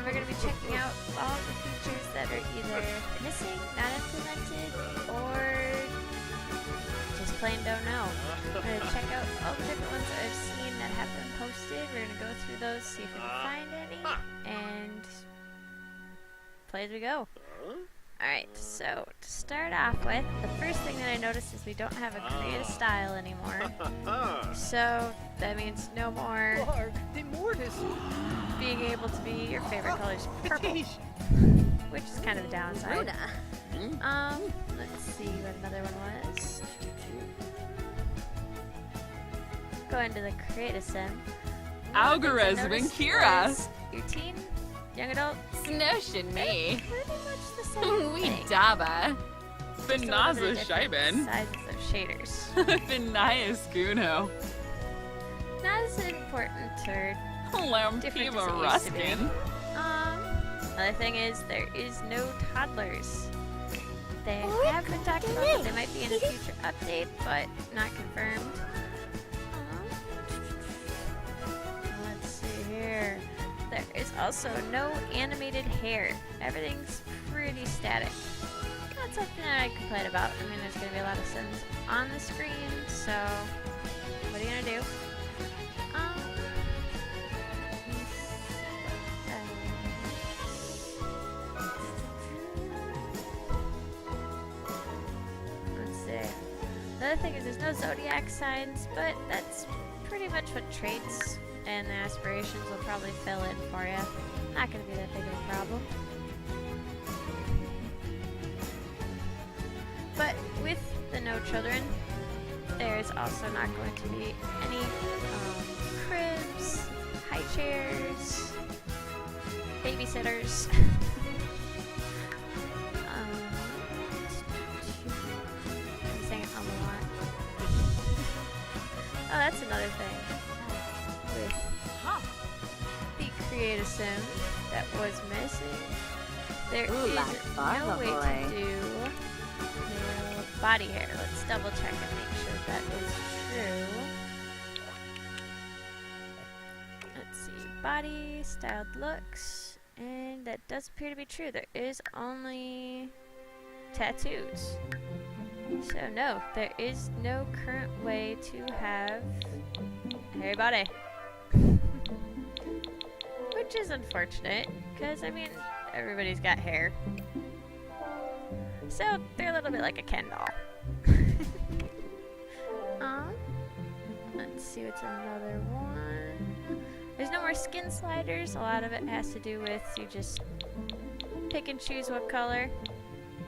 we're going to be checking out all the features that are either missing, not implemented, or just plain don't know. We're going to check out all the different ones that I've seen that have been posted. We're going to go through those, see if we can find any, and play as we go. Alright, so to start off with, the first thing that I noticed is we don't have a create a style anymore. So that means no more being able to be your favorite colors purple, which is kind of a downside. Let's see what another one was. Go into the create a sim. Algorithm and Kira. Your teen, young adult, Snushin' me. pretty much the same We thing. daba. Just a little bit Benaza of different Scheiben. sizes of shaders. Benaya Skuno. Not as important or Lampiva different as it used to be. Ruskin. Another thing is there is no toddlers. They have been talking about that they might be in a future update, but not confirmed. Let's see here. There is also no animated hair. Everything's pretty static. Not something that I complain about. I mean, there's going to be a lot of Sims on the screen, so what are you going to do? Let's see. Another thing is there's no zodiac signs, but that's pretty much what traits and the aspirations will probably fill in for you. Not going to be that big of a problem. But with the no children, there's also not going to be any cribs, high chairs, babysitters. I'm saying it a lot. Oh, that's another thing. With the create a sim that was missing, there is no way to do body hair. Let's double check and make sure that is true. Let's see, body, styled looks, and that does appear to be true. There is only tattoos. So no, there is no current way to have a hairy body. Which is unfortunate, because I mean, everybody's got hair. So they're a little bit like a Ken doll. Let's see what's another one. There's no more skin sliders. A lot of it has to do with you just pick and choose what color.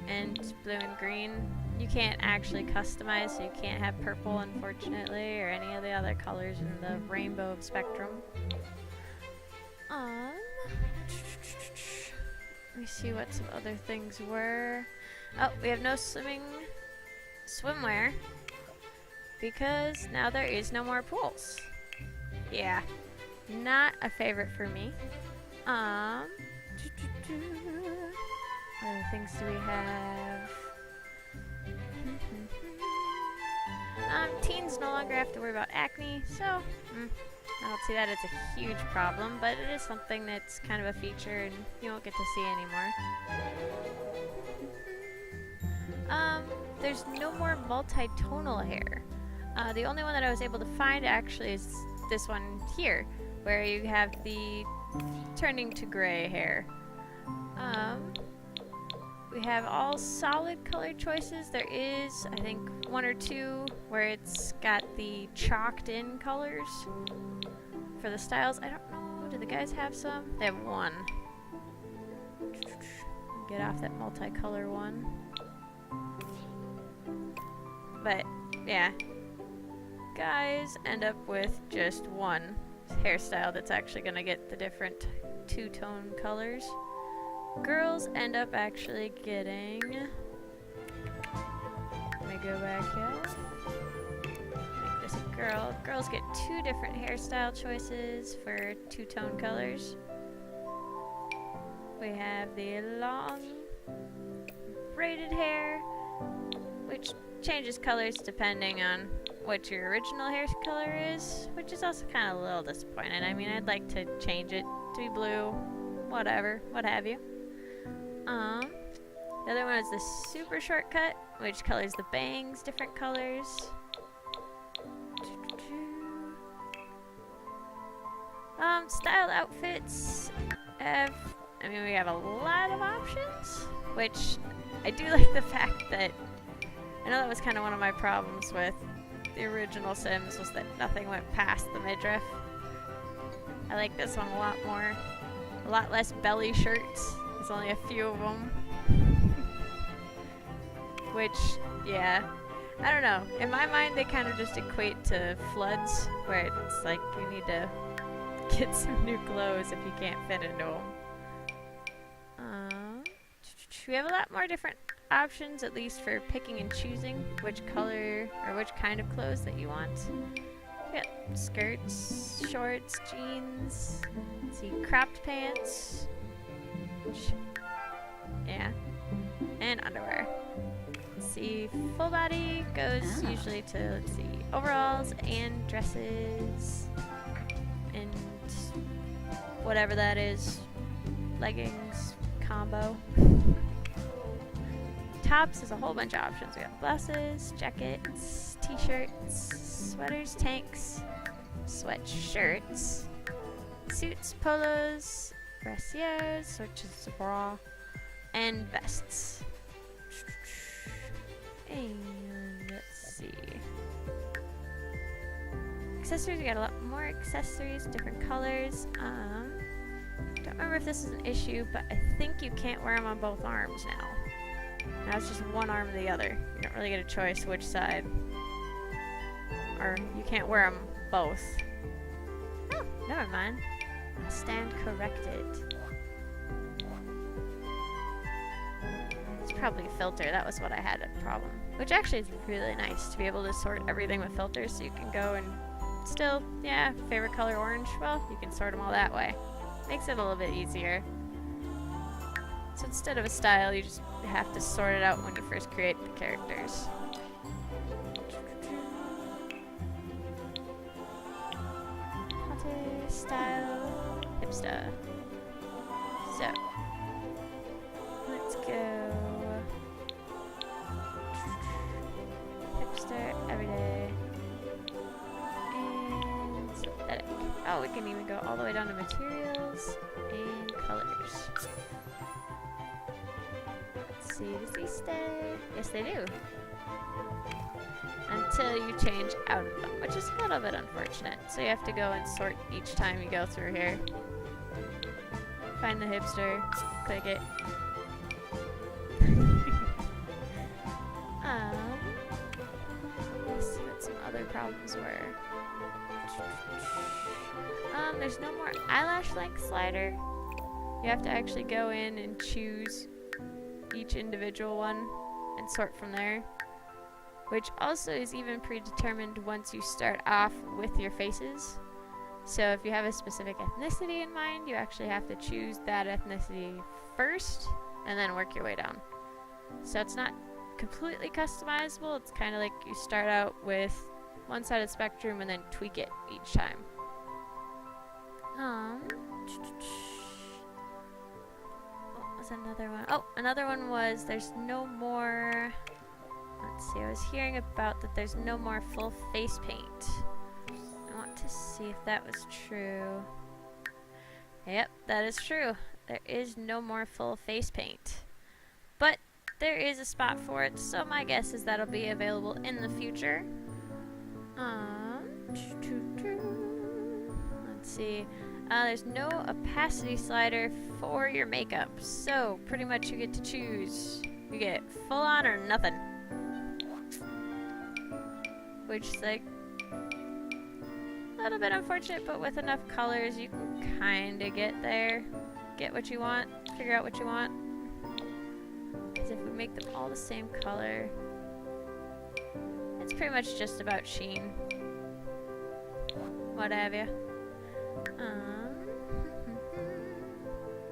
And blue and green. You can't actually customize, so you can't have purple, unfortunately, or any of the other colors in the rainbow of spectrum. Let me see what some other things were. Oh, we have no swimwear, because now there is no more pools. Yeah, not a favorite for me. What other things do we have? Teens no longer have to worry about acne, so I don't see that as a huge problem, but it is something that's kind of a feature and you won't get to see anymore. There's no more multi-tonal hair. The only one that I was able to find actually is this one here, where you have the turning to gray hair. We have all solid color choices. There is, I think, one or two where it's got the chalked in colors for the styles. I don't know, do the guys have some? They have one. Get off that multicolor one. But, yeah. Guys end up with just one hairstyle that's actually going to get the different two-tone colors. Girls end up actually getting... Let me go back here. Make this a girl. Girls get two different hairstyle choices for two-tone colors. We have the long braided hair, which changes colors depending on what your original hair color is, which is also kind of a little disappointing. I mean, I'd like to change it to be blue, whatever, what have you. The other one is the super shortcut, which colors the bangs different colors. Styled outfits have, I mean, we have a lot of options, which I do like the fact that, I know that was kind of one of my problems with the original Sims, was that nothing went past the midriff. I like this one a lot more. A lot less belly shirts. There's only a few of them. Which, yeah, I don't know. In my mind, they kind of just equate to floods, where it's like you need to get some new clothes if you can't fit into them. We have a lot more different options, at least for picking and choosing which color or which kind of clothes that you want. We got skirts, shorts, jeans, let's see, cropped pants, yeah, and underwear. Let's see, full body goes usually to, let's see, overalls and dresses, and whatever that is, leggings, combo. Tops is a whole bunch of options. We got blouses, jackets, t-shirts, sweaters, tanks, sweatshirts, suits, polos, brassieres, which is a bra, and vests. And let's see. Accessories, we got a lot more accessories, different colors. Don't remember if this is an issue, but I think you can't wear them on both arms now. Now it's just one arm or the other. You don't really get a choice which side. Or you can't wear them both. Oh, never mind. I'll stand corrected. It's probably a filter. That was what I had a problem. Which actually is really nice to be able to sort everything with filters, so you can go and still, yeah, favorite color orange. Well, you can sort them all that way. Makes it a little bit easier. So instead of a style, you just have to sort it out when you first create the characters. Hot style, hipster. So, let's go. Hipster, everyday, and synthetic. Oh, we can even go all the way down to materials and colors. See, does these stay? Yes, they do. Until you change out of them, which is a little bit unfortunate. So you have to go and sort each time you go through here. Find the hipster, click it. Let's see what some other problems were. There's no more eyelash length slider. You have to actually go in and choose each individual one and sort from there, which also is even predetermined once you start off with your faces. So if you have a specific ethnicity in mind, you actually have to choose that ethnicity first and then work your way down. So it's not completely customizable. It's kind of like you start out with one side of the spectrum and then tweak it each time. Another one. Oh, another one was there's no more. Let's see, I was hearing about that there's no more full face paint. I want to see if that was true. Yep, that is true. There is no more full face paint. But there is a spot for it, so my guess is that'll be available in the future. Let's see. There's no opacity slider for your makeup, so pretty much you get to choose. You get full on or nothing. Which is like a little bit unfortunate, but with enough colors you can kind of get there. Get what you want, figure out what you want. Because if we make them all the same color, it's pretty much just about sheen. What have you.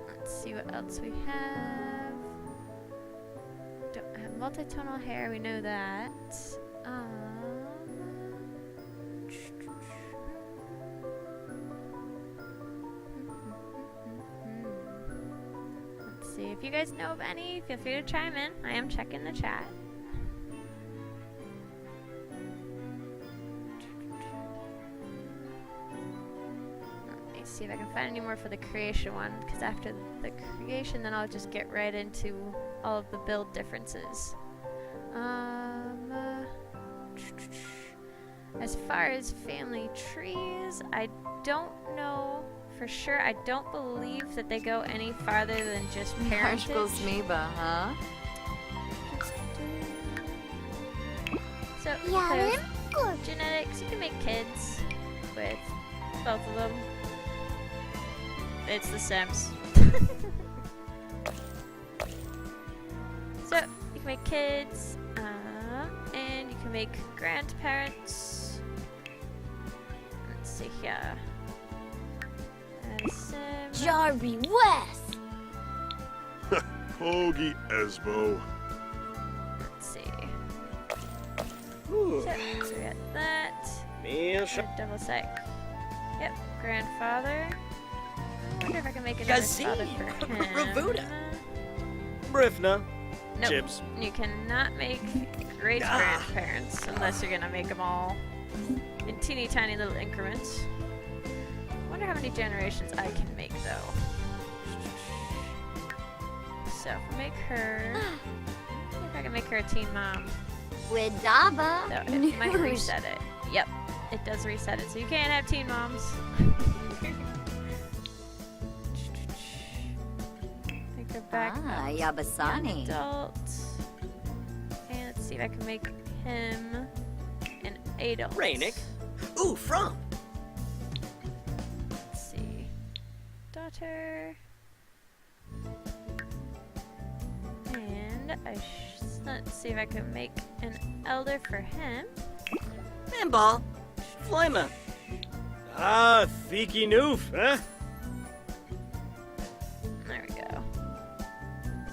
Let's see what else we have. Don't have multitonal hair, we know that. see if you guys know of any. Feel free to chime in. I am checking the chat. Let me see if I can find any more for the creation one, because after the creation, then I'll just get right into all of the build differences. As far as family trees, I don't know for sure. I don't believe that they go any farther than just parentage. huh? So, there's genetics. You can make kids with both of them. It's the Sims. So, you can make kids, and you can make grandparents. Let's see here. Jarby West! Hoagie Esbo. Let's see. So, we got that. Double sec. Yep, grandfather. I wonder if I can make another father for him. Ravuda. Brifna. Nope. Chips. You cannot make great grandparents unless you're gonna make them all in teeny tiny little increments. I wonder how many generations I can make though. So if I make her, I wonder if I can make her a teen mom. Widaba. No, it might reset it. Yep, it does reset it. So you can't have teen moms. Make her back up to Yabasani. adult. And let's see if I can make him an adult. Rainick. Ooh, from. Let's see. Daughter. And let's see if I can make an elder for him. Manball. Flyma. Ah, Thiki Noof, huh? There we go.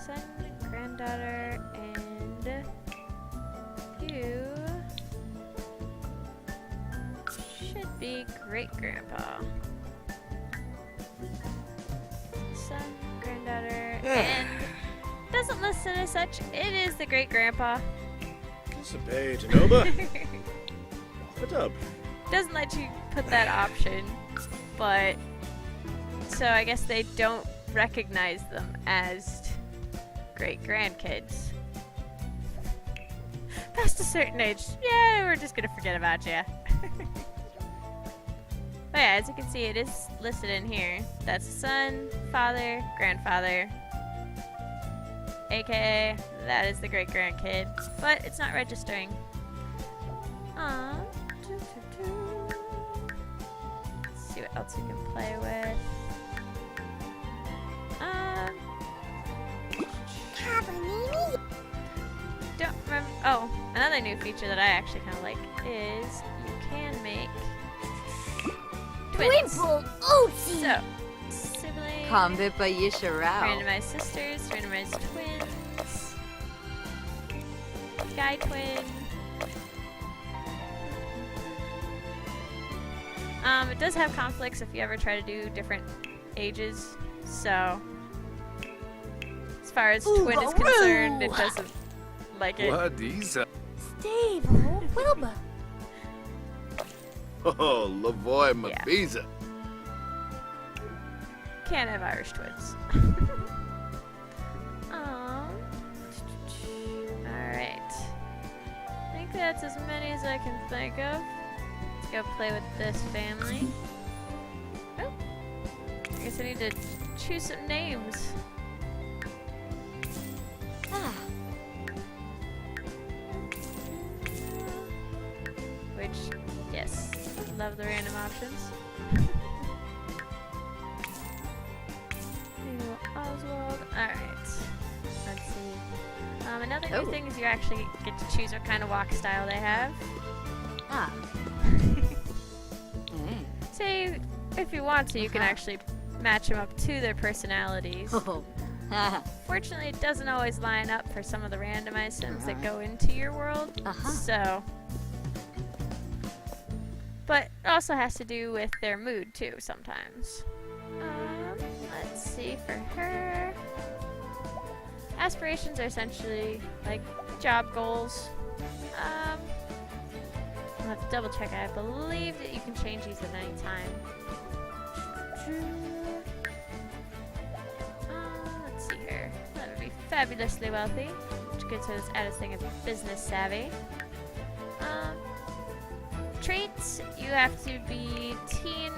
Son, granddaughter, and you should be great grandpa. Son, granddaughter, and doesn't list it as such. It is the great grandpa. Sabay Tanoba. What's up? Doesn't let you put that option, but so I guess they don't recognize them as great grandkids. Past a certain age, yeah, we're just gonna forget about you. But yeah, as you can see, it is listed in here. That's son, father, grandfather, aka that is the great grandkid, but it's not registering. Let's see what else you can play with. Don't remember. Oh, another new feature that I actually kind of like is you can make twins. So, sibling, randomized sisters, randomized twins, guy twin. It does have conflicts if you ever try to do different ages, so as far as twin is concerned, it doesn't like it. What is that? Stable Wilbur. Oh, Lavoy Mabiza. Can't have Irish twins. Alright. I think that's as many as I can think of. Let's go play with this family. Oh. I guess I need to choose some names. Which, yes, love the random options. Oswald. Alright. Let's see. Another new thing is you actually get to choose what kind of walk style they have. Say, if you want to, you can actually match them up to their personalities. Fortunately, it doesn't always line up for some of the randomized sims that go into your world. So, but it also has to do with their mood too sometimes. Let's see for her. aspirations are essentially like job goals. I'll have to double check. I believe that you can change these at any time. Let's see here. That would be fabulously wealthy, which gets us added thing of business savvy. Traits, you have to be teen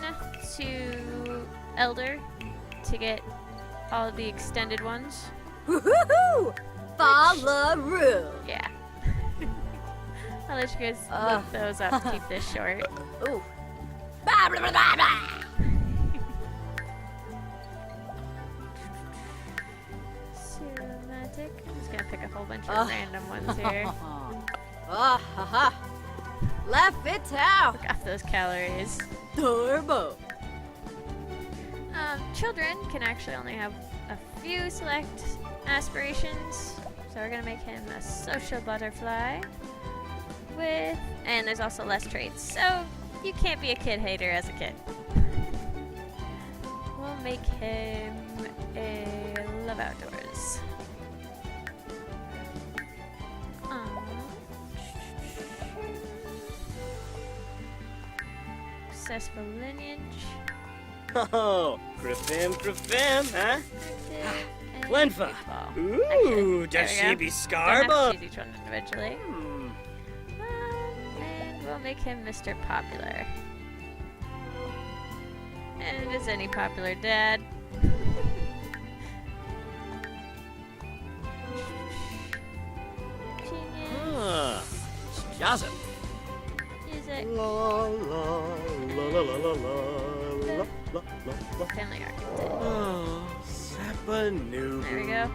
to elder to get all of the extended ones. Woohoo! Follow. Yeah. I'll let you guys look those up to keep this short. Ooh. Blah, blah, blah, blah, blah. Cinematic. I'm just gonna pick a whole bunch of random ones here. Ha ha. Left it out. Look off those calories. Turbo. Children can actually only have a few select aspirations. So we're gonna make him a social butterfly. And there's also less traits. So you can't be a kid hater as a kid. We'll make him a love outdoors. Successful lineage. Oh, Griffin, huh? And Glenfa. football. Ooh, There does we she go. be Don't have to Scarba? choose each one individually. Hmm. And we'll make him Mr. Popular. And is any popular dad? Ah, Jazza. Music. La la la la la la la la la. Family architect. Oh, Sappanoo. There we go.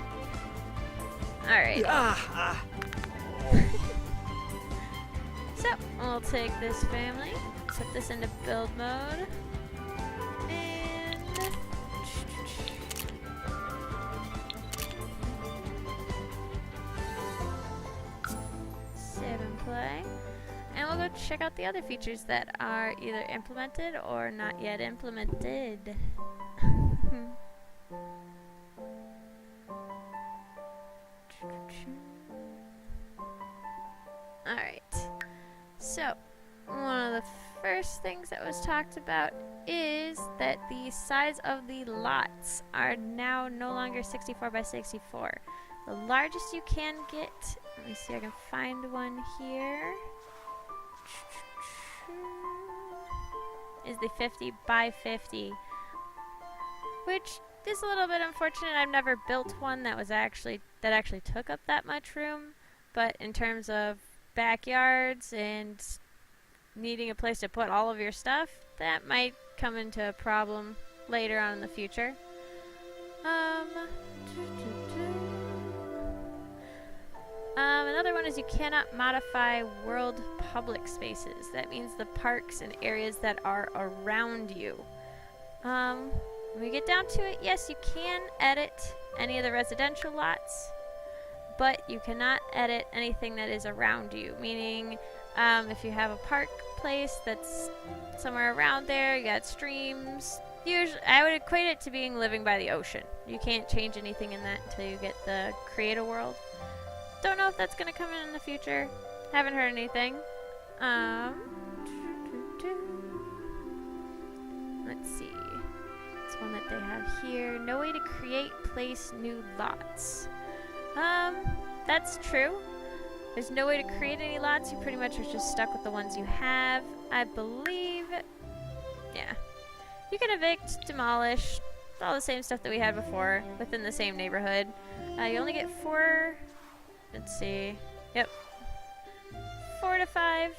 Alright. So, we'll take this family, put this into build mode, and save and play. And we'll go check out the other features that are either implemented or not yet implemented. Alright. So, one of the first things that was talked about is that the size of the lots are now no longer 64 by 64. The largest you can get, let me see if I can find one here, is the 50 by 50, which is a little bit unfortunate. I've never built one that actually took up that much room, but in terms of backyards and needing a place to put all of your stuff, that might come into a problem later on in the future. Another one is you cannot modify world public spaces. That means the parks and areas that are around you. When we get down to it, yes, you can edit any of the residential lots, but you cannot edit anything that is around you. Meaning, if you have a park place that's somewhere around there, you got streams. Usually, I would equate it to being living by the ocean. You can't change anything in that until you get the create a world. Don't know if that's gonna come in the future. Haven't heard anything. Let's see. It's one that they have here. No way to create, place new lots. That's true. There's no way to create any lots. You pretty much are just stuck with the ones you have. I believe, yeah. You can evict, demolish, all the same stuff that we had before within the same neighborhood. You only get 4, let's see, yep, 4 to 5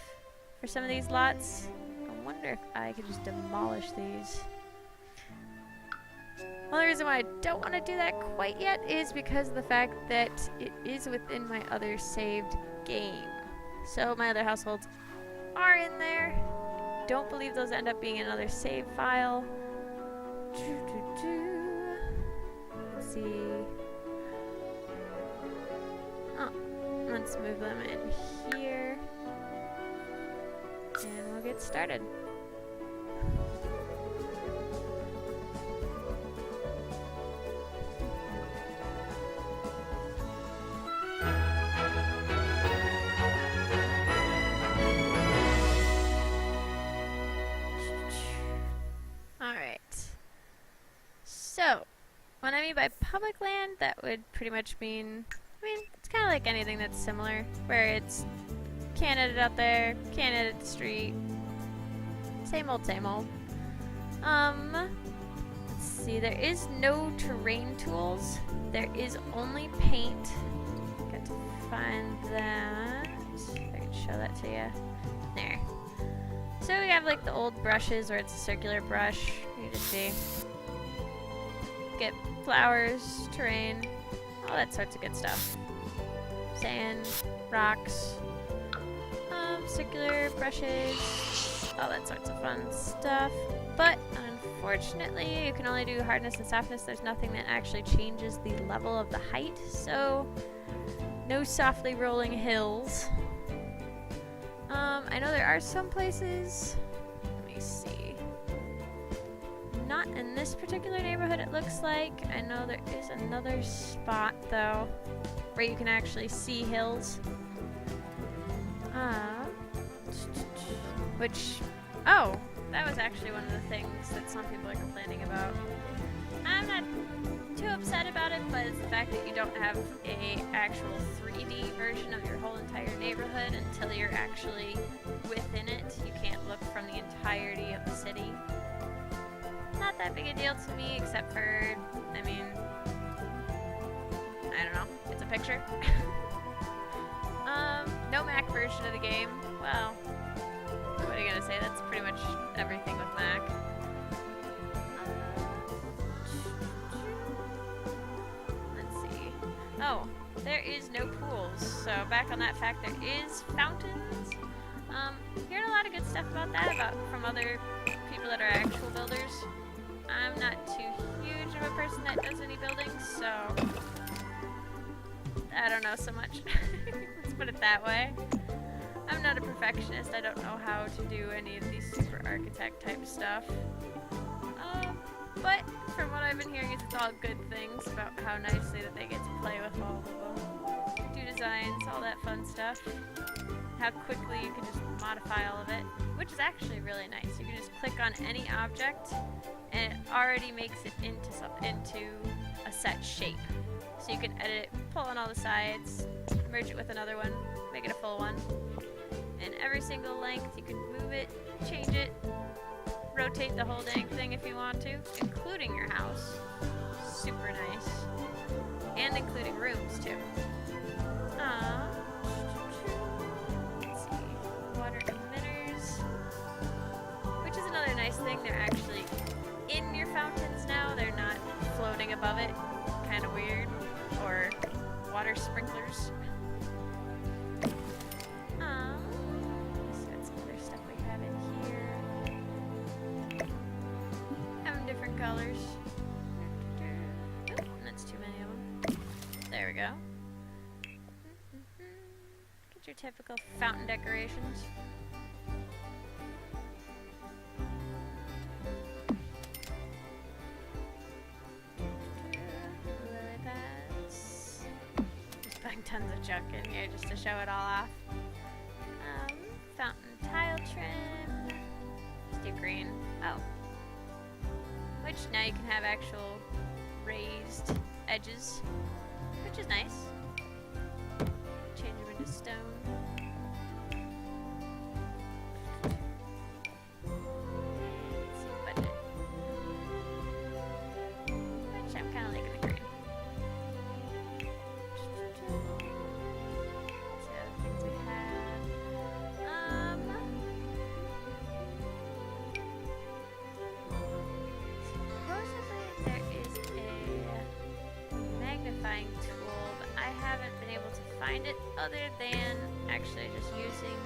for some of these lots. I wonder if I could just demolish these. The only reason why I don't want to do that quite yet is because of the fact that it is within my other saved game. So my other households are in there. Don't believe those end up being another save file. Let's see. Oh, let's move them in here. And we'll get started. mean, by public land, that would pretty much mean, I mean, it's kind of like anything that's similar, where it's can't edit out there, can't edit the street. Same old, same old. Let's see, there is no terrain tools. There is only paint. Got to find that. I can show that to you. There. So we have like the old brushes where it's a circular brush. You just see. Get flowers, terrain, all that sorts of good stuff. Sand, rocks, circular brushes, all that sorts of fun stuff. But unfortunately, you can only do hardness and softness. There's nothing that actually changes the level of the height, so no softly rolling hills. I know there are some places. Let me see. Not in this particular neighborhood, it looks like. I know there is another spot, though, where you can actually see hills. Oh, that was actually one of the things that some people are complaining about. I'm not too upset about it, but it's the fact that you don't have a actual 3D version of your whole entire neighborhood until you're actually within it. You can't look from the entirety of the city. Not that big a deal to me, except for, I mean, I don't know, it's a picture. No Mac version of the game. Well, what are you gonna say? That's pretty much everything with Mac. Let's see. Oh, there is no pools. So back on that fact, there is fountains. Hearing a lot of good stuff about that, from other people that are actual builders. I'm not too huge of a person that does any building, so I don't know so much. Let's put it that way. I'm not a perfectionist. I don't know how to do any of these super architect type stuff. But from what I've been hearing, it's all good things about how nicely that they get to play with all of them. Do designs, all that fun stuff. How quickly you can just modify all of it, which is actually really nice. You can just click on any object and it already makes it into a set shape. So you can edit it, pull on all the sides, merge it with another one, make it a full one. And every single length, you can move it, change it, rotate the whole dang thing if you want to, including your house. Super nice. And including rooms too. Let's see. Water emitters. Which is another nice thing. They're actually in your fountains now. They're not floating above it. Kind of weird. Or water sprinklers. Let's got some other stuff we have in here. Having different colors. Oh, that's too many of them. There we go. Get your typical fountain decorations. Lily pads. Just putting tons of junk in here just to show it all off. Fountain tile trim. Let's do green. Oh. Which now you can have actual raised edges, which is nice. Change them into stone. Let's see, budget. Which I'm kind of liking the green. Let's see other things we have. Supposedly there is a magnifying tool, but I haven't been able to find it other than actually just using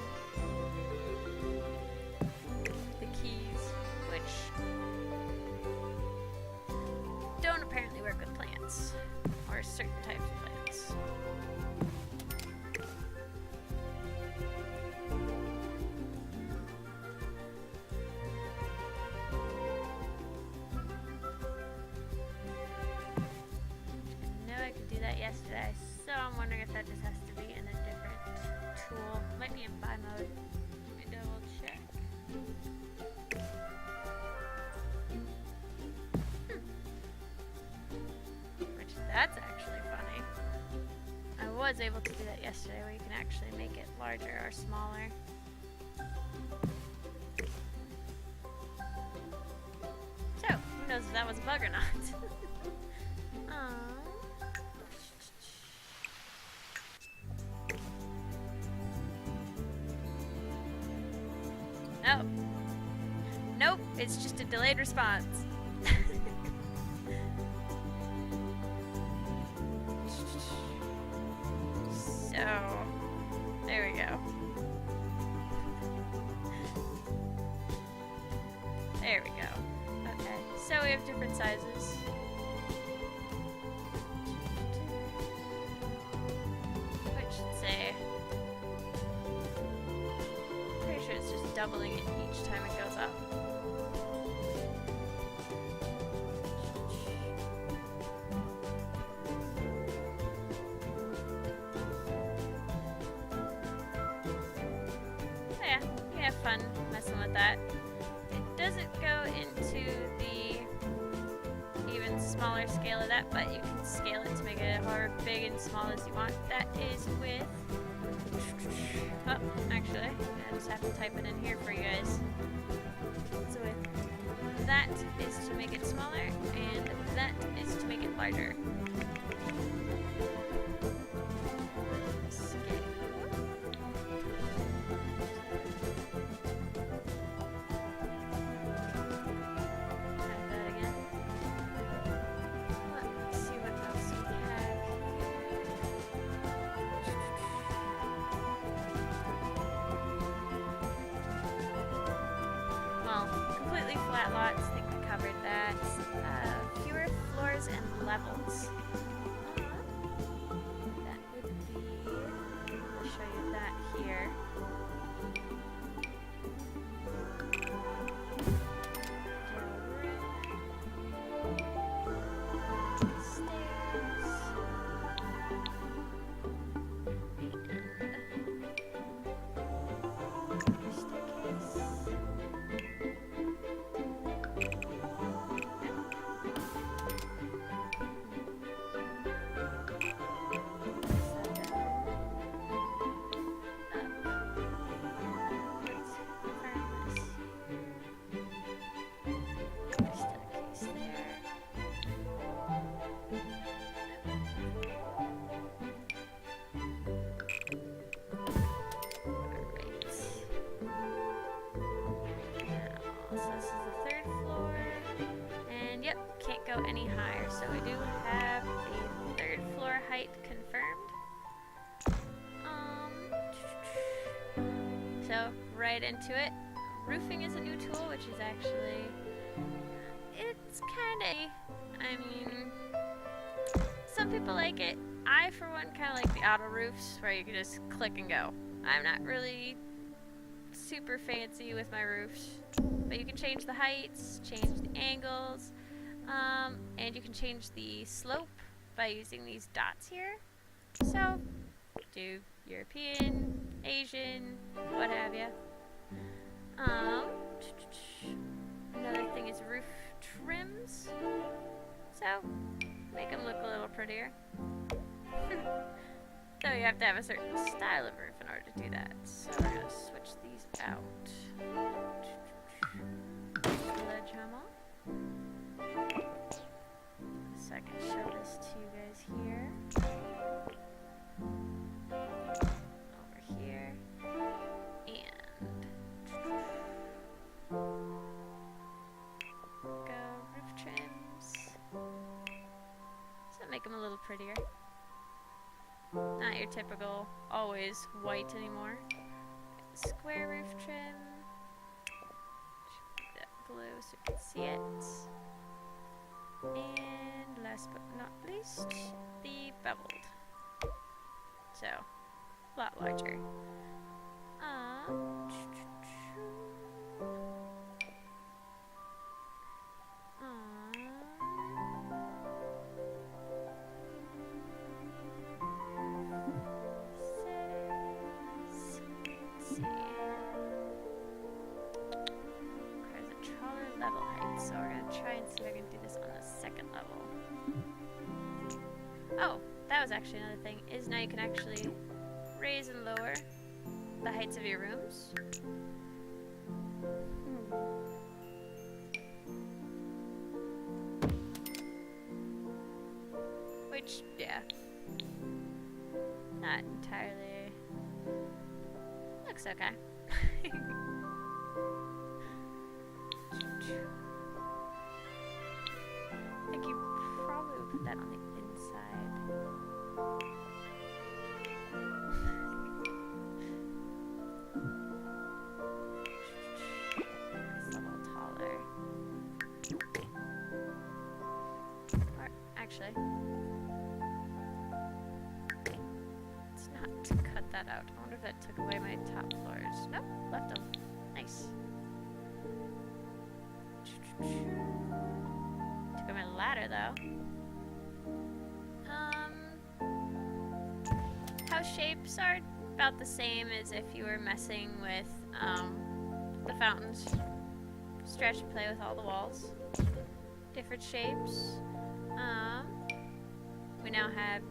the keys, which don't apparently work with plants or certain types of plants. I could do that yesterday, so I'm wondering if that just has to be in a different tool. Might be in buy mode. Let me double check. was able to do that yesterday where you can actually make it larger or smaller. So, who knows if that was a bug or not? Oh. Nope, it's just a delayed response. So, there we go. There we go. Okay, so we have different sizes. I should say. Pretty sure it's just doubling it each time it goes up. So yeah, you can have fun messing with that. It doesn't go into the even smaller scale of that, but you can scale it to make it however big and small as you want. That is with... Oh, actually, I just have to type it in here for you guys. So with that is to make it smaller, and that is to make it larger. Completely flat lots, I think we covered that. Fewer floors and levels. That would be... I'll show you that here. Go any higher, so we do have a third floor height confirmed. So right into it. Roofing is a new tool, which is actually, it's kind of, I mean, some people like it. I, for one, kind of like the auto roofs where you can just click and go. I'm not really super fancy with my roofs, but you can change the heights, change the angles. And you can change the slope by using these dots here. So, do European, Asian, what have you. Another thing is roof trims. So, make them look a little prettier. So you have to have a certain style of roof in order to do that. So we're going to switch these out. Sledgehammer. So I can show this to you guys here. Over here. And go roof trims. So make them a little prettier. Not your typical always white anymore. Square roof trim. That blue so you can see it. And last but not least, the beveled. So, a lot larger. Level height, so we're gonna try and see if I can do this on the second level. Oh, that was actually another thing, is now you can actually raise and lower the heights of your rooms. Which, yeah. Not entirely... looks okay. I think you probably would put that on the inside. It's a little taller. Or, actually... it's not to cut that out. I wonder if that took away my top floors. Nope, left them. Nice. Took away my ladder, though. House shapes are about the same as if you were messing with the fountains. Stretch and play with all the walls. Different shapes. We now have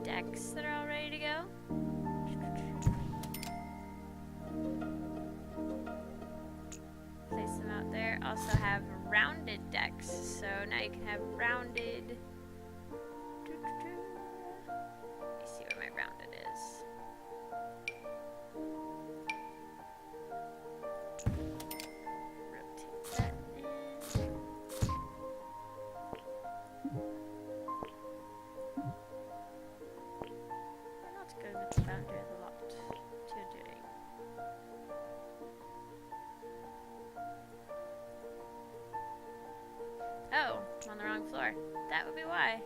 decks that are all ready to go. Place them out there. Also have rounded decks, so now you can have rounded. Let me see where my rounded is. Rotate that in. We're not good with the boundary of the lot today. Oh, I'm on the wrong floor. That would be why.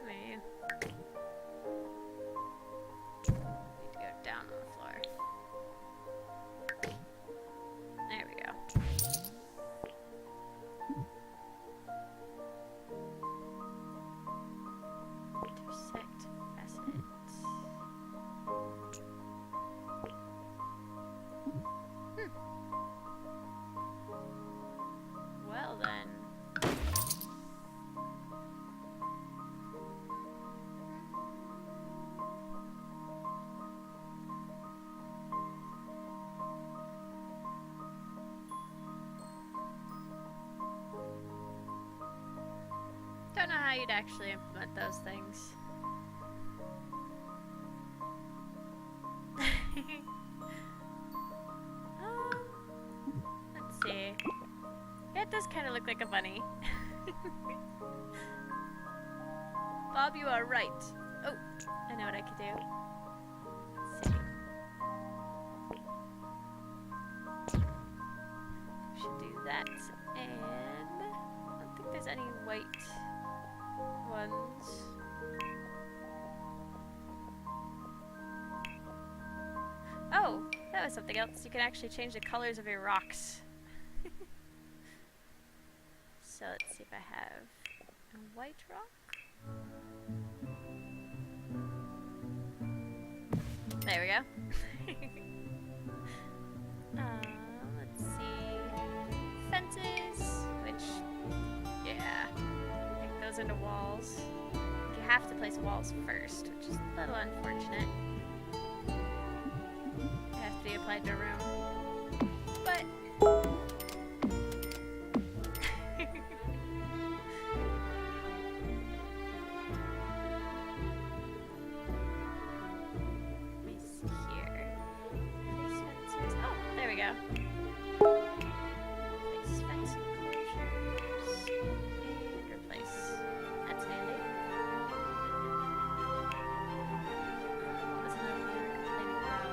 Maybe. Need to go down on the floor. There we go. Intersect facets. Well then. Don't know how you'd actually implement those things. Let's see. Yeah, it does kind of look like a bunny. Bob, you are right. Oh, I know what I could do. Let's see. Should do that, and I don't think there's any white ones. Oh, that was something else. You can actually change the colors of your rocks. So let's see if I have a white rock. There we go. Let's see. Fences, which, yeah, I think those into walls. You have to place walls first, which is a little unfortunate. It has to be applied to a room. But place fence enclosures and replace. That's handy. That's another thing I can think about.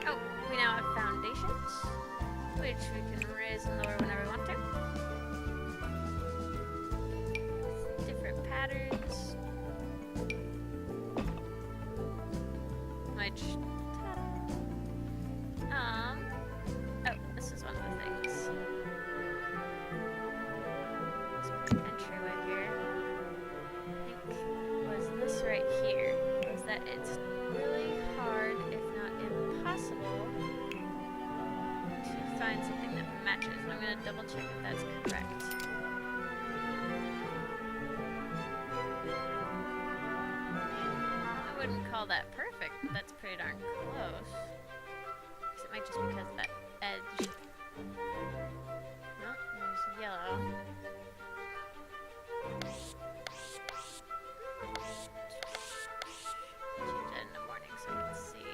Oh, we now have foundations, which we can raise and lower whenever we want to. Different patterns, which oh, this is one of the things. This entryway here, I think, was this right here, was that it's really hard, if not impossible, to find something that matches. And I'm going to double check if that's correct. call that perfect, but that's pretty darn close. 'Cause it might just be because of that edge. No, there's yellow. Change that in the morning so I can see.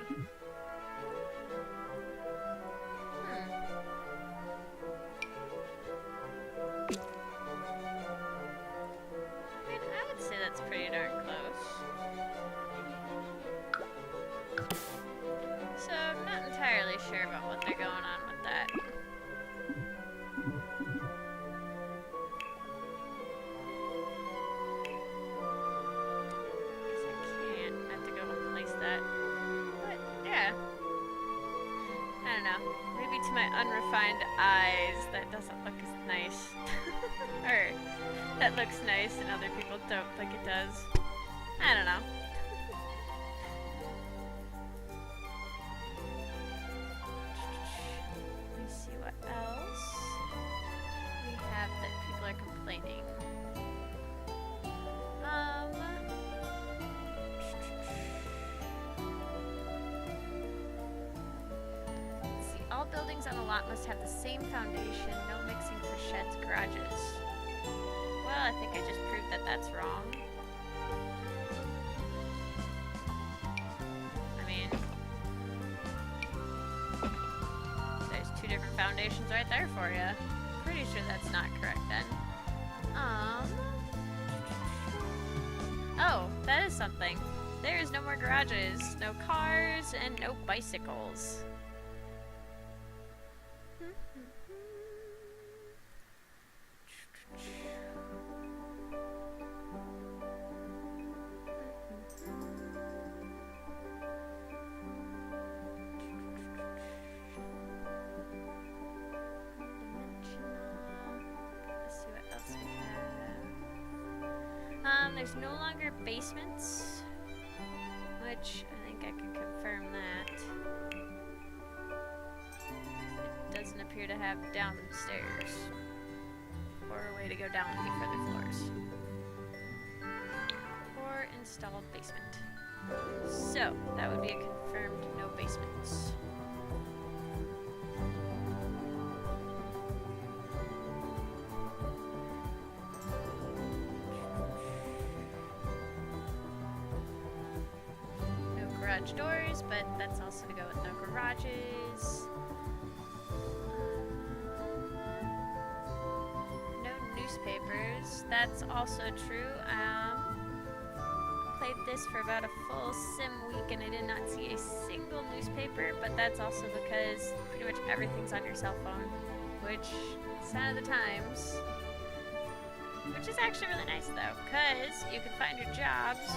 I mean, I would say that's pretty darn close. So I'm not entirely sure about what they're going on with that. Guess I can't. I have to go and place that. But yeah. I don't know. Maybe to my unrefined eyes that doesn't look as nice. Or that looks nice and other people don't think it does. I don't know. Let me see what else we have that people are complaining. Let's see. All buildings on the lot must have the same foundation. No mixing for sheds, garages. Well, I think I just proved that that's wrong. I mean, there's two different foundations right there for you. Pretty sure that's not correct then. Oh, that is something. There is no more garages, no cars, and no bicycles. Let's see what else we have. There's no longer basements, which I think I can confirm that. It doesn't appear to have downstairs or a way to go down any further floors. Or installed basement. So, that would be a confirmed no basements. No garage doors, but that's also to go with no garages. No newspapers. That's also true. Played this for about a full sim week and I did not see a single newspaper, but that's also because pretty much everything's on your cell phone, which sign of the times. Which is actually really nice though, because you can find your jobs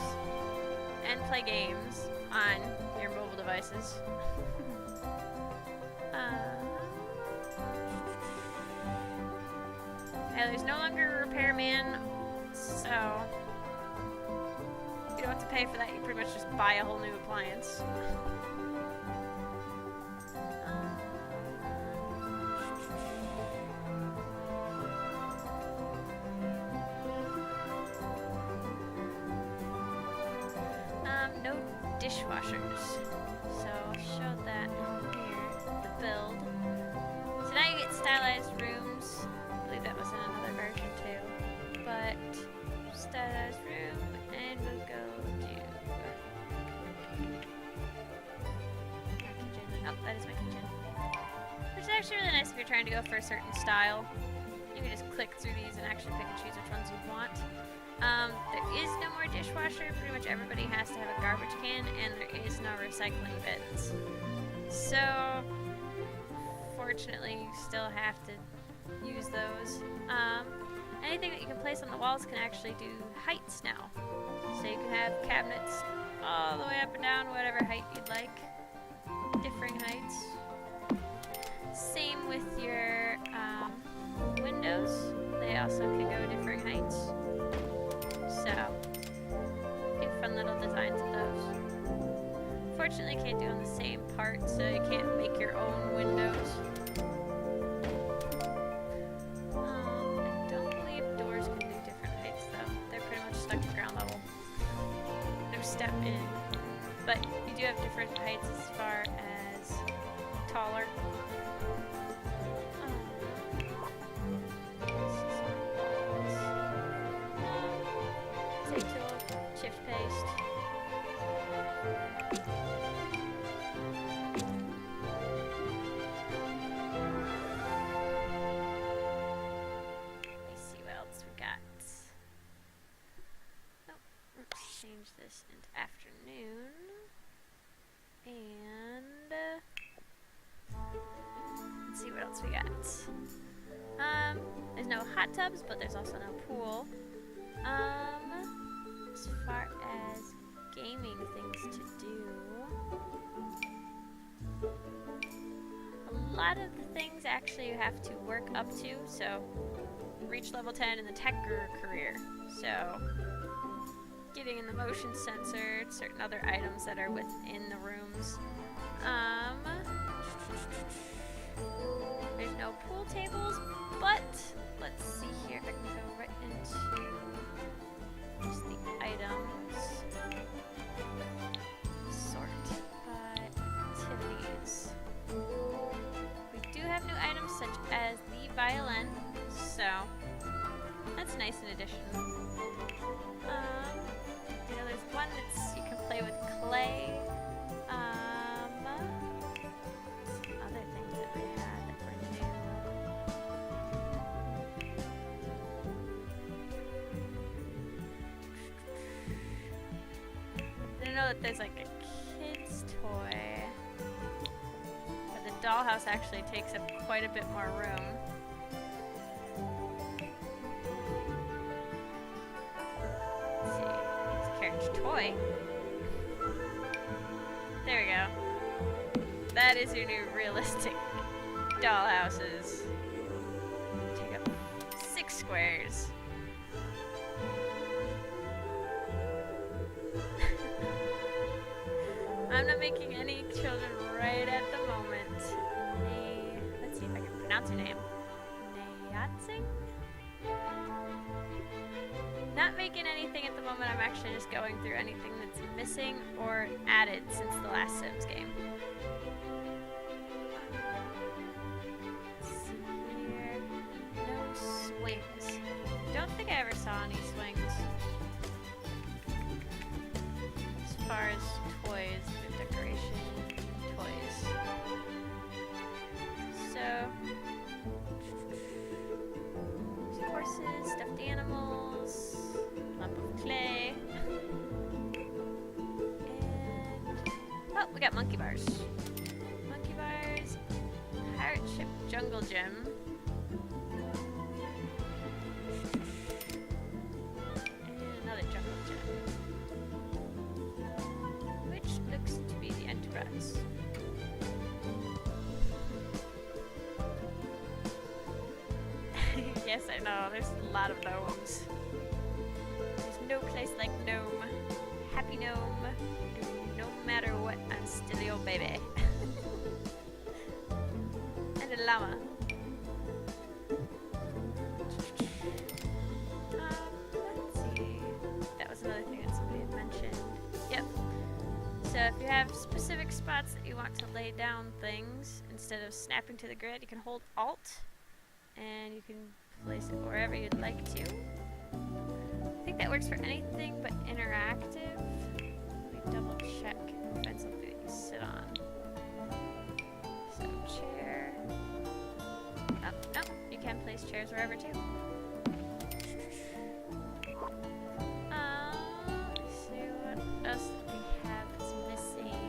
and play games on your mobile devices. Yeah, there's no longer a repairman, so you don't have to pay for that. You pretty much just buy a whole new appliance. No dishwashers. So I'll show that here. The build. So now you get stylized rooms. I believe that was in another version too. But stylized room, and we'll go to our kitchen. Oh, that is my kitchen. Which is actually really nice if you're trying to go for a certain style. You can just click through these and actually pick and choose which ones you want. There is no more dishwasher. Pretty much everybody has to have a garbage can, and there is no recycling bins. So, fortunately, you still have to use those. Anything that you can place on the walls can actually do heights now. So you can have cabinets all the way up and down, whatever height you'd like. Differing heights. Same with your windows. They also can go differing heights. So, do fun little designs of those. Fortunately, you can't do on the same part, so you can't make your own windows. I don't believe doors can do different heights, though. They're pretty much stuck to ground level. No step in, do have different heights as far as taller. Save tool, shift paste. Let's see what else we got. Oh, let's change this into afternoon. And let's see what else we got. There's no hot tubs, but there's also no pool. As far as gaming things to do, a lot of the things actually you have to work up to. So reach level 10 in the tech career. So getting in the motion sensor, certain other items that are within the rooms. There's no pool tables, but let's see here if I can go right into just the items. Sort by activities. We do have new items such as the violin, so that's nice in addition. You know, there's one that's you can play with clay. Some other things that we had that were new. I didn't know that there's like a kid's toy. But the dollhouse actually takes up quite a bit more room. Toy. There we go. That is your new realistic dollhouses. Take up 6 squares. I'm not making any children right at the moment. Let's see if I can pronounce your name. Nayatsing? Not making anything at the moment. I'm actually just going through anything that's missing or added since the last Sims game. Let's see here. No swings. Don't think I ever saw any swings. As far as toys, the decoration toys. So, horses, stuffed animals. Lump of clay. And oh, we got monkey bars. Monkey bars. Pirate ship jungle gym. And another jungle gym. Which looks to be the Enterprise. Yes, I know. There's a lot of gnomes. No place like gnome. Happy gnome. No matter what, I'm still your baby. And a llama. Let's see. That was another thing that somebody had mentioned. Yep. So if you have specific spots that you want to lay down things, instead of snapping to the grid, you can hold Alt and you can place it wherever you'd like to. I think that works for anything but interactive. Let me double check and find something that you sit on. So chair. Oh, no, you can place chairs wherever too. Let's see what else we have that's missing.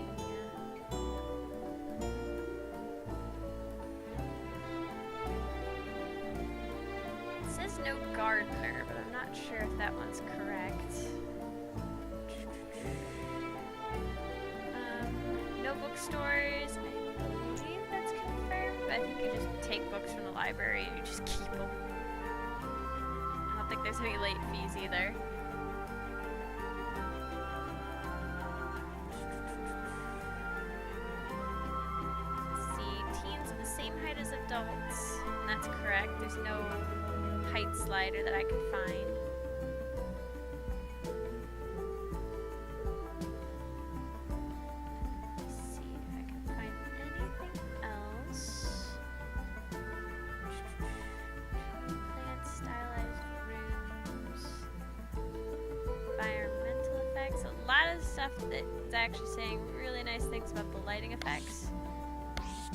It says no gardener, but I'm not sure if that one's correct. No bookstores. I believe that's confirmed, but I think you just take books from the library and you just keep them. I don't think there's any late fees either. Let's see, teens are the same height as adults. And that's correct. There's no height slider that I could find. stuff that's actually saying really nice things about the lighting effects.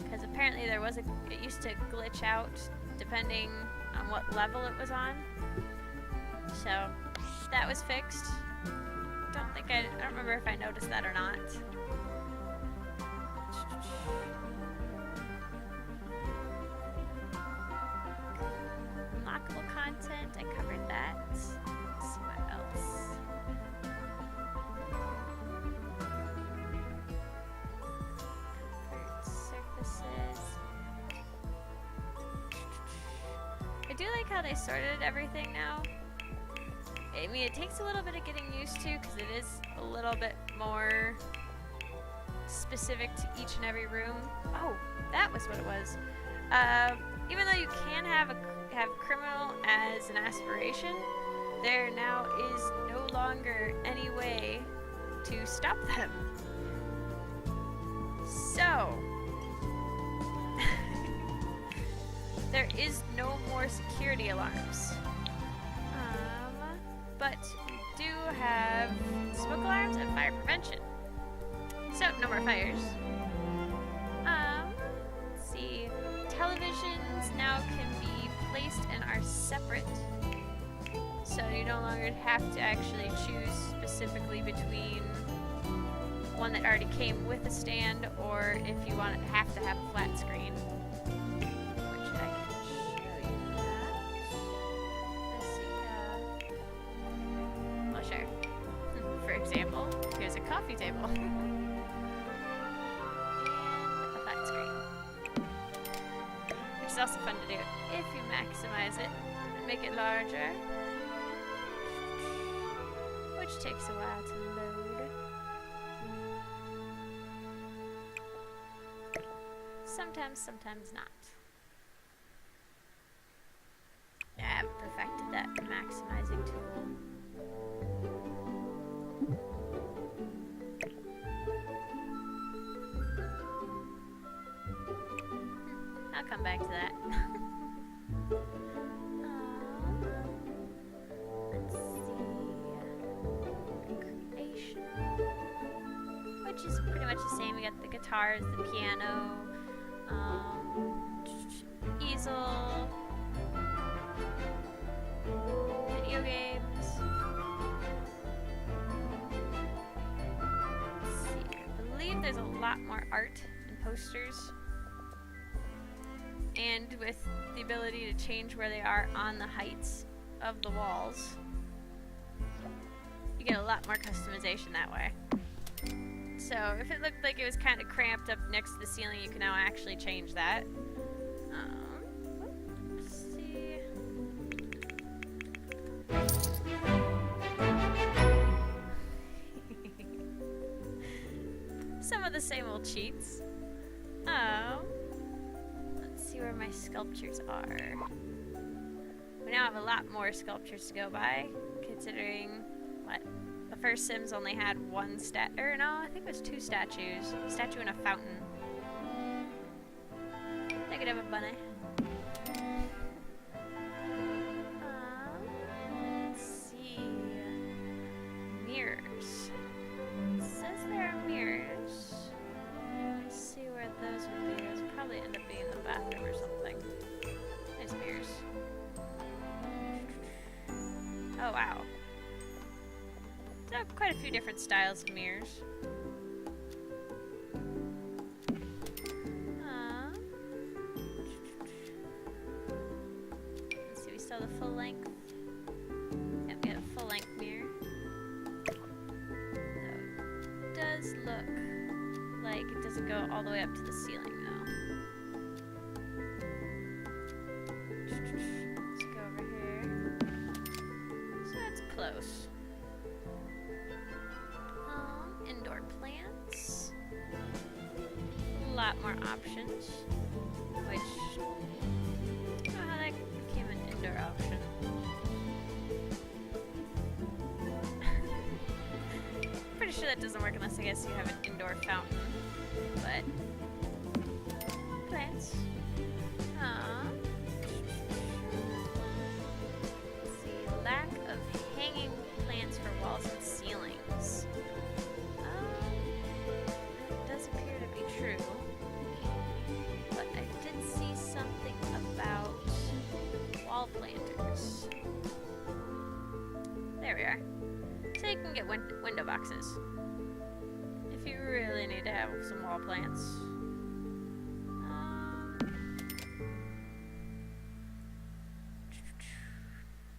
Because apparently it used to glitch out depending on what level it was on. So that was fixed. I don't remember if I noticed that or not. Unlockable content, I covered that. Let's see what else. Comfort surfaces. I do like how they sorted everything now. I mean, it takes a little bit of getting used to because it is a little bit more specific to each and every room. Oh, that was what it was. Even though you can have criminal as an aspiration, there now is no longer any way to stop them. So, there is no more security alarms. But we do have smoke alarms and fire prevention. So, no more fires. Let's see. Televisions now can be placed and are separate. So you no longer have to actually choose specifically between one that already came with a stand or if you have to have a flat screen. Which I can show you that. Let's see. Well, sure. For example, here's a coffee table. And a flat screen. Which is also fun to do if you maximize it and make it larger. Which takes a while to load. Sometimes not. I haven't perfected that maximizing tool. I'll come back to that. Let's see. Recreation. Which is pretty much the same. We got the guitars, the piano, easel, video games. Let's see. I believe there's a lot more art and posters. And with the ability to change where they are on the heights of the walls, you get a lot more customization that way. So if it looked like it was kind of cramped up next to the ceiling, you can now actually change that. Let's see. Some of the same old cheats. Let's see where my sculptures are. We now have a lot more sculptures to go by, considering what? The first Sims only had one I think it was two statues. A statue and a fountain. I could have a bunny. Let's see. Mirrors. It says there are mirrors. Let's see where those would be. Those would probably end up being in the bathroom or something. Nice mirrors. Oh, wow. Quite a few different styles of mirrors. Let's see, we still have the full length. Yep, we have a full length mirror. So it does look like it doesn't go all the way up to the ceiling though. Let's go over here. So that's close. Indoor plants. A lot more options. Which, I don't know how that became an indoor option. Pretty sure that doesn't work unless I guess you have an indoor fountain. But, plants. Let's see, lack of hanging plants for walls and ceilings. can get window boxes if you really need to have some wall plants.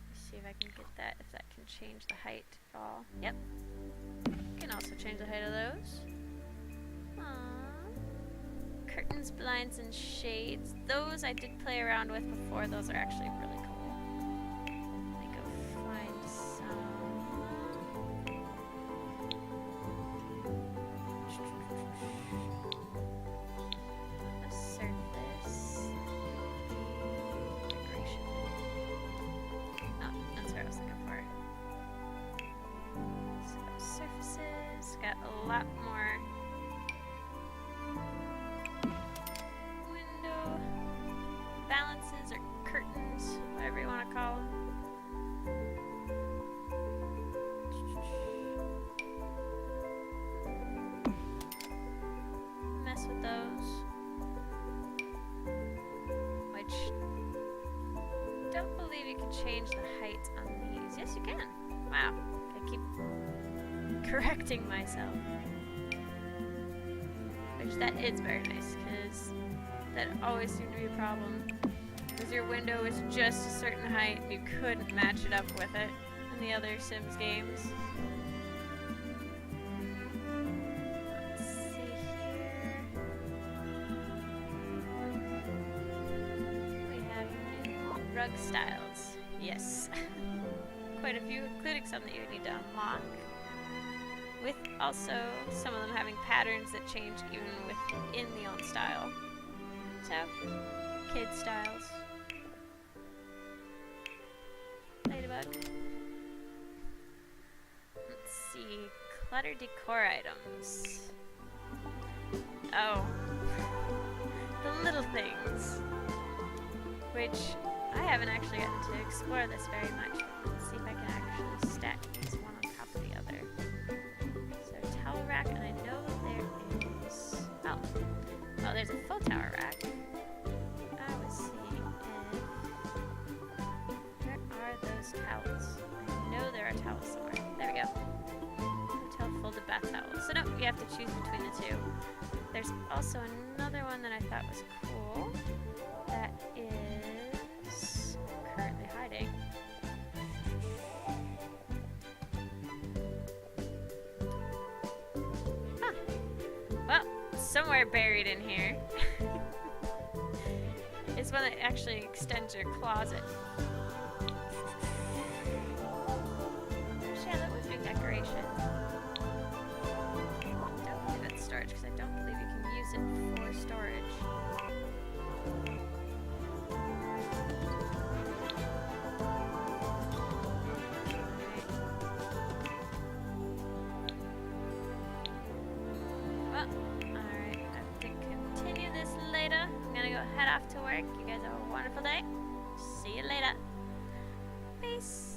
Let's see if I can get that, if that can change the height at all. Yep. Can also change the height of those. Curtains, blinds, and shades. Those I did play around with before. Those are actually really cool. Let me go find some. A surface. Decoration. Oh, that's what I was looking for. So surfaces. Got a lot more. Balances or curtains, whatever you want to call them. Mess with those. Which, don't believe you can change the height on these. Yes, you can. Wow, I keep correcting myself. Which that is very nice, because that always seemed to be a problem. Because your window was just a certain height and you couldn't match it up with it in the other Sims games. Let's see here. We have new rug styles. Yes. Quite a few, including some that you would need to unlock. With also some of them having patterns that change even within the own style. So, kid styles. Ladybug. Let's see. Clutter decor items. Oh. The little things. Which I haven't actually gotten to explore this very much. Let's see if I can actually stack these one on top of the other. So, towel rack, and I know there is. Oh. Oh, there's a full tower rack. I was seeing if... Where are those towels? I know there are towels somewhere. There we go. Hotel folded bath towels. So no, you have to choose between the two. There's also another one that I thought was cool. That is currently hiding. Huh. Well, somewhere buried in here. It's one that actually extends your closet. Actually, yeah, that would be decoration. Don't believe it's storage because I don't believe you can use it for storage. Well, alright, I think continue this later. I'm gonna go head off to work. You guys have a wonderful day. See you later. Peace.